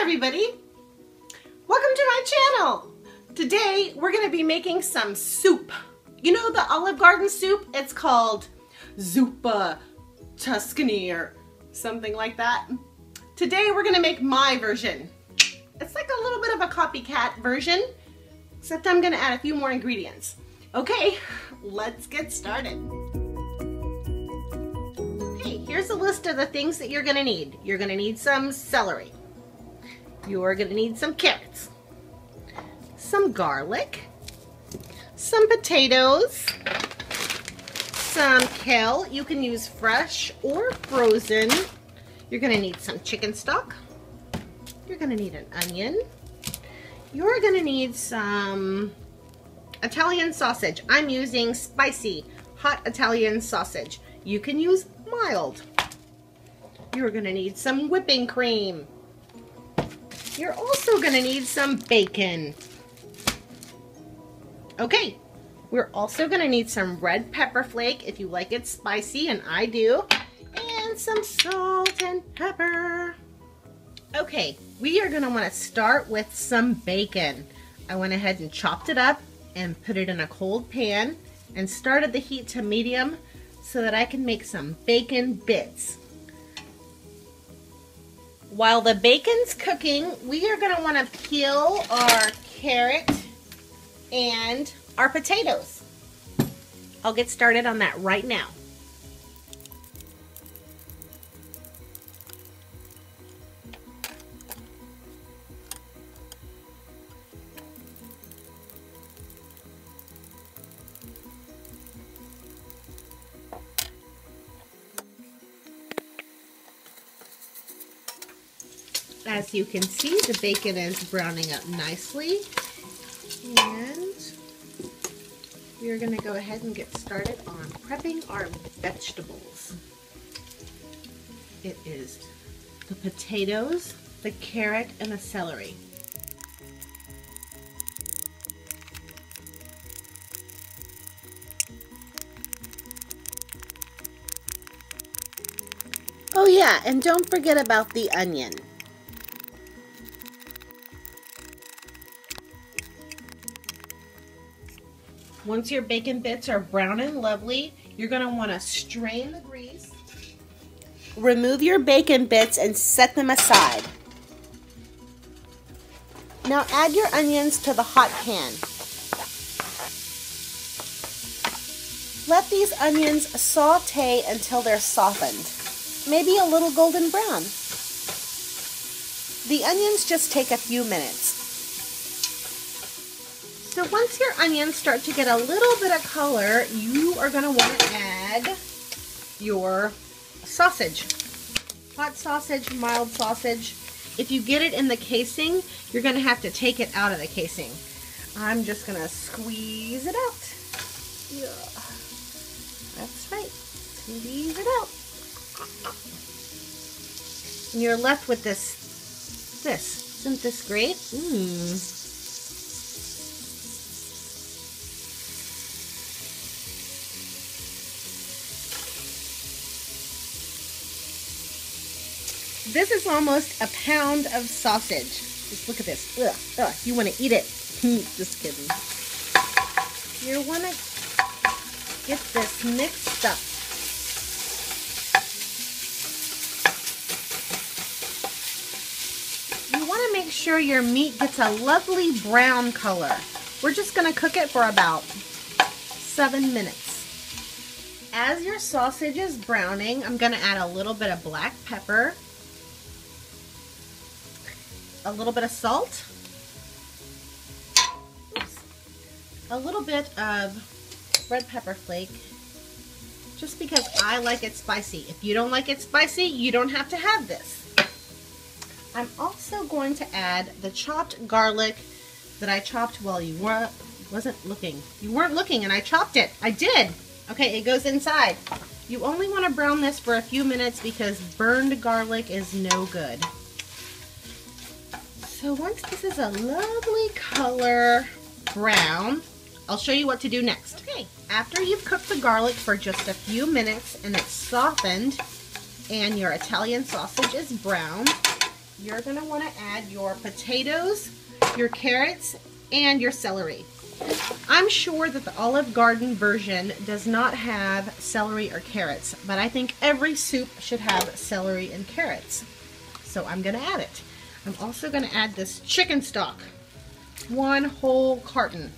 everybody! Welcome to my channel! Today we're going to be making some soup. You know the Olive Garden soup? It's called Zuppa Toscana or something like that. Today we're going to make my version. It's like a little bit of a copycat version, except I'm going to add a few more ingredients. Okay, let's get started. Okay, here's a list of the things that you're going to need. You're going to need some celery. You're going to need some carrots, some garlic, some potatoes, some kale. You can use fresh or frozen. You're going to need some chicken stock. You're going to need an onion. You're going to need some Italian sausage. I'm using spicy hot Italian sausage. You can use mild. You're going to need some whipping cream. You're also going to need some bacon. Okay, we're also going to need some red pepper flake if you like it spicy, and I do, and some salt and pepper. Okay, we are going to want to start with some bacon. I went ahead and chopped it up and put it in a cold pan and started the heat to medium so that I can make some bacon bits. While the bacon's cooking, we are going to want to peel our carrot and our potatoes. I'll get started on that right now. As you can see, the bacon is browning up nicely, and we're going to go ahead and get started on prepping our vegetables. It is the potatoes, the carrot, and the celery. Oh yeah, and don't forget about the onion. Once your bacon bits are brown and lovely, you're going to want to strain the grease. Remove your bacon bits and set them aside. Now add your onions to the hot pan. Let these onions saute until they're softened, maybe a little golden brown. The onions just take a few minutes. So once your onions start to get a little bit of color, you are going to want to add your sausage. Hot sausage, mild sausage. If you get it in the casing, you're going to have to take it out of the casing. I'm just going to squeeze it out. Yeah. That's right. Squeeze it out. And you're left with this. Isn't this great? Mmm. This is almost a pound of sausage. Just look at this. Ugh, you want to eat it. Just kidding. You want to get this mixed up. You want to make sure your meat gets a lovely brown color. We're just going to cook it for about 7 minutes. As your sausage is browning, I'm going to add a little bit of black pepper, a little bit of salt, a little bit of red pepper flake, just because I like it spicy. If you don't like it spicy, you don't have to have this. I'm also going to add the chopped garlic that I chopped while you wasn't looking. You weren't looking and I chopped it. I did. Okay, it goes inside. You only want to brown this for a few minutes because burned garlic is no good. So once this is a lovely color brown, I'll show you what to do next. Okay, after you've cooked the garlic for just a few minutes and it's softened and your Italian sausage is brown, you're going to want to add your potatoes, your carrots, and your celery. I'm sure that the Olive Garden version does not have celery or carrots, but I think every soup should have celery and carrots. So I'm going to add it. I'm also going to add this chicken stock, 1 whole carton.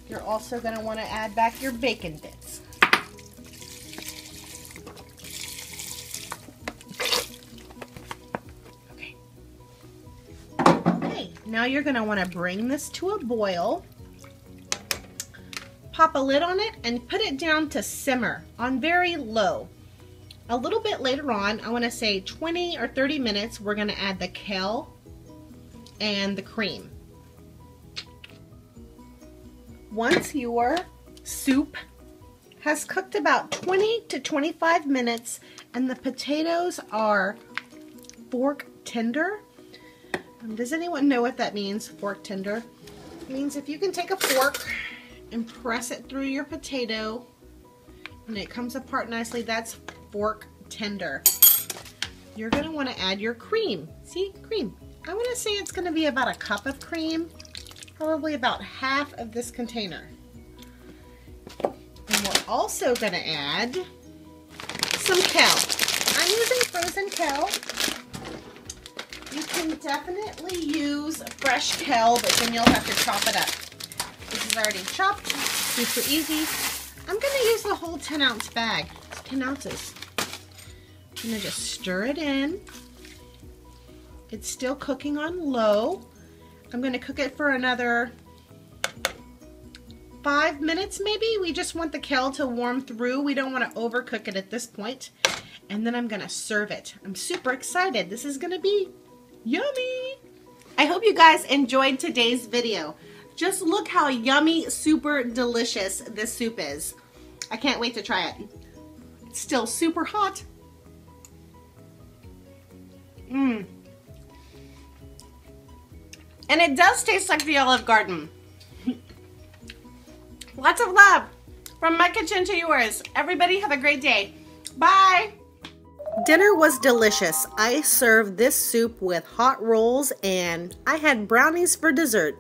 You're also going to want to add back your bacon bits. Okay, now you're going to want to bring this to a boil. Pop a lid on it and put it down to simmer on very low. A little bit later on, I want to say 20 or 30 minutes, we're going to add the kale and the cream. Once your soup has cooked about 20 to 25 minutes and the potatoes are fork tender, does anyone know what that means, fork tender? It means if you can take a fork and press it through your potato and it comes apart nicely, that's fork tender. You're going to want to add your cream. See, cream. I want to say it's going to be about a cup of cream. Probably about half of this container. And we're also going to add some kale. I'm using frozen kale. You can definitely use fresh kale, but then you'll have to chop it up. This is already chopped, super easy. I'm going to use the whole 10-ounce bag. It's 10 ounces. I'm going to just stir it in. It's still cooking on low. I'm going to cook it for another 5 minutes maybe. We just want the kale to warm through. We don't want to overcook it at this point. And then I'm going to serve it. I'm super excited. This is going to be yummy. I hope you guys enjoyed today's video. Just look how yummy, super delicious this soup is. I can't wait to try it. It's still super hot. Mmm. And it does taste like the Olive Garden. Lots of love from my kitchen to yours. Everybody have a great day. Bye. Dinner was delicious. I served this soup with hot rolls and I had brownies for dessert.